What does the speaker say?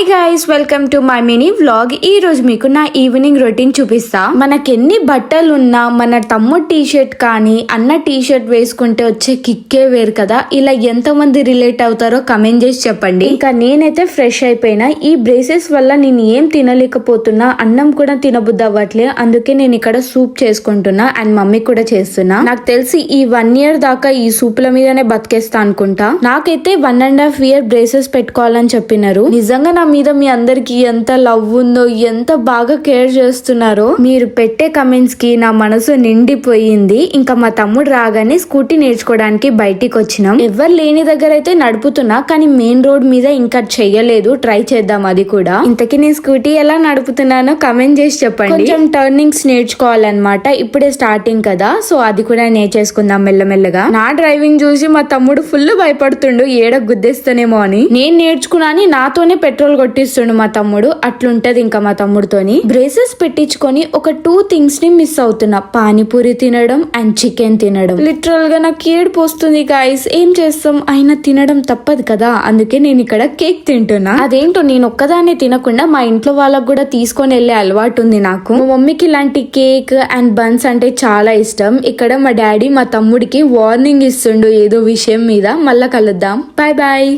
Hi guys, welcome to my mini vlog. ఈ రోజు మీకు నా ఈవినింగ్ రొటీన్ చూపిస్తా. మనకెన్ని బట్టలు ఉన్నా మన తమ్ముడు టీ షర్ట్ కానీ అన్న టీ షర్ట్ వేసుకుంటే వచ్చే కిక్కే వేరు కదా. ఇలా ఎంత మంది రిలేట్ అవుతారో కమెంట్ చేసి చెప్పండి. ఇంకా నేనైతే ఫ్రెష్ అయిపోయినా. ఈ బ్రేసెస్ వల్ల నేను ఏం తినలేకపోతున్నా, అన్నం కూడా తినబుద్ధి అవ్వట్లే. అందుకే నేను ఇక్కడ సూప్ చేసుకుంటున్నా అండ్ మమ్మీ కూడా చేస్తున్నా. నాకు తెలిసి ఈ 1 year దాకా ఈ సూపుల మీదనే బతికేస్తా అనుకుంటా. నాకైతే 1.5 year బ్రేసెస్ పెట్టుకోవాలని చెప్పినారు. నిజంగా నా మీద మీ అందరికి ఎంత లవ్ ఉందో, ఎంత బాగా కేర్ చేస్తున్నారో. మీరు పెట్టే కమెంట్స్ కి నా మనసు నిండిపోయింది. ఇంకా మా తమ్ముడు రాగానే స్కూటీ నేర్చుకోవడానికి బయటికి వచ్చినాం. ఎవరు లేని దగ్గర అయితే నడుపుతున్నా, కానీ మెయిన్ రోడ్ మీద ఇంకా చెయ్యలేదు. ట్రై చేద్దాం అది కూడా. ఇంతకీ నేను స్కూటీ ఎలా నడుపుతున్నానో కమెంట్ చేసి చెప్పండి. కొంచెం టర్నింగ్స్ నేర్చుకోవాలన్నమాట. ఇప్పుడే స్టార్టింగ్ కదా, సో అది కూడా నేర్చేసుకుందాం మెల్లమెల్లగా. నా డ్రైవింగ్ చూసి మా తమ్ముడు ఫుల్ భయపడుతుండు, ఏడ గుద్దేస్తానేమో అని. నేను నేర్చుకున్నా అని నాతోనే పెట్రోల్ కొట్టిస్తుండు మా తమ్ముడు. అట్లుంటది ఇంకా మా తమ్ముడితోని. బ్రేసెస్ పెట్టించుకొని ఒక 2 things ని మిస్ అవుతున్నా. పానీపూరి తినడం అండ్ చికెన్ తినడం. లిటరల్ గా నాకు ఏడుపు వస్తుంది గైస్. ఏం చేస్తాం, అయినా తినడం తప్పదు కదా. అందుకే నేను ఇక్కడ కేక్ తింటున్నా. అదేంటో నేను ఒక్కదాన్ని తినకుండా మా ఇంట్లో వాళ్ళకు కూడా తీసుకొని వెళ్లే అలవాటు ఉంది నాకు. మా మమ్మీకి ఇలాంటి కేక్ అండ్ బన్స్ అంటే చాలా ఇష్టం. ఇక్కడ మా డాడీ మా తమ్ముడికి వార్నింగ్ ఇస్తుండు ఏదో విషయం మీద. మళ్ళా కలుద్దాం. Bye bye.